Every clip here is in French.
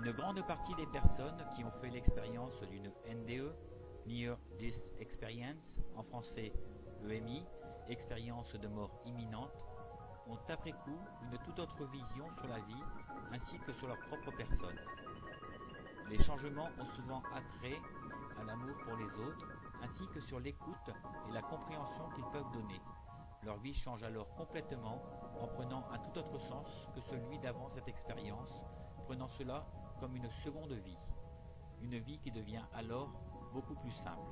Une grande partie des personnes qui ont fait l'expérience d'une NDE, Near Death Experience, en français EMI, expérience de mort imminente, ont après coup une toute autre vision sur la vie ainsi que sur leur propre personne. Les changements ont souvent attrait à l'amour pour les autres, ainsi que sur l'écoute et la compréhension qu'ils peuvent donner. Leur vie change alors complètement en prenant un tout autre sens que celui d'avant cette expérience, prenant cela comme une seconde vie. Une vie qui devient alors beaucoup plus simple.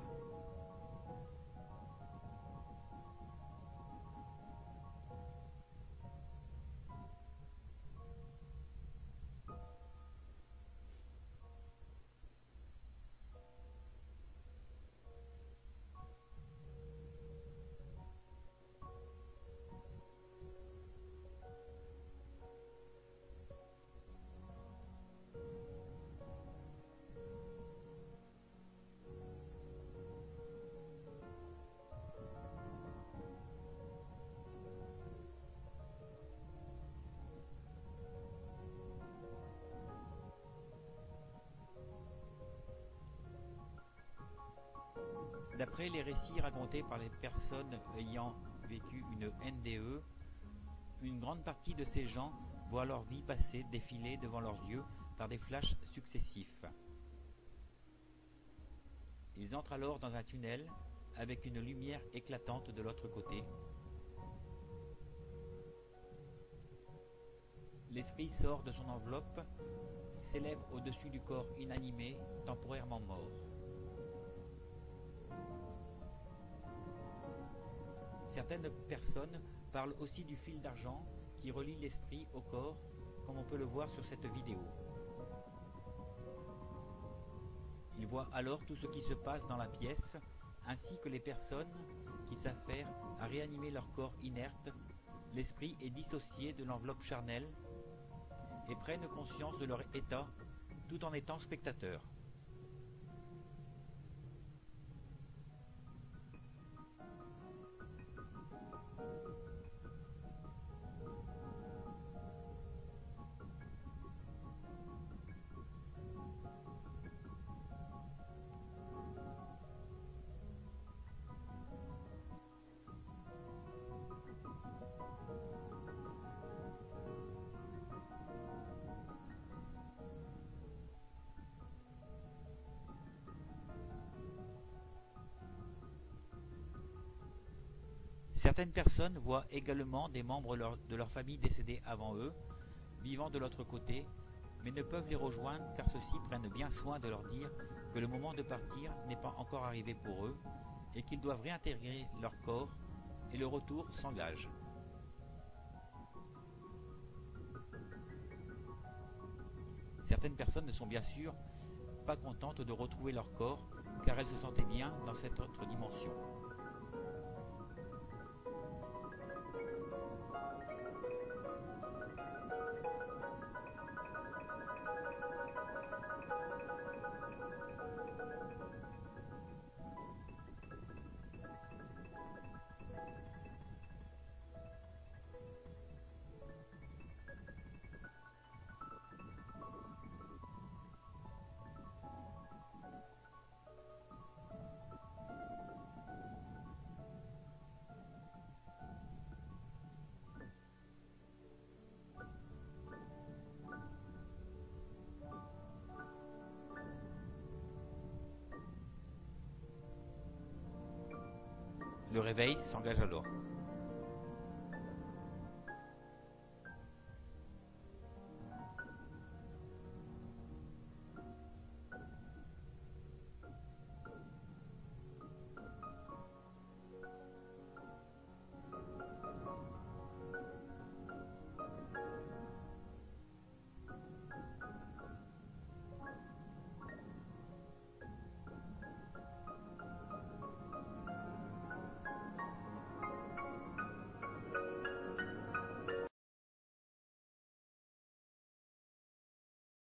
D'après les récits racontés par les personnes ayant vécu une NDE, une grande partie de ces gens voient leur vie passer défiler devant leurs yeux par des flashs successifs. Ils entrent alors dans un tunnel avec une lumière éclatante de l'autre côté. L'esprit sort de son enveloppe, s'élève au-dessus du corps inanimé, temporairement mort. Certaines personnes parlent aussi du fil d'argent qui relie l'esprit au corps, comme on peut le voir sur cette vidéo. Ils voient alors tout ce qui se passe dans la pièce, ainsi que les personnes qui s'affairent à réanimer leur corps inerte. L'esprit est dissocié de l'enveloppe charnelle et prennent conscience de leur état tout en étant spectateurs. Certaines personnes voient également des membres de leur famille décédés avant eux, vivant de l'autre côté, mais ne peuvent les rejoindre car ceux-ci prennent bien soin de leur dire que le moment de partir n'est pas encore arrivé pour eux et qu'ils doivent réintégrer leur corps et le retour s'engage. Certaines personnes ne sont bien sûr pas contentes de retrouver leur corps car elles se sentaient bien dans cette autre dimension. Le réveil s'engage alors.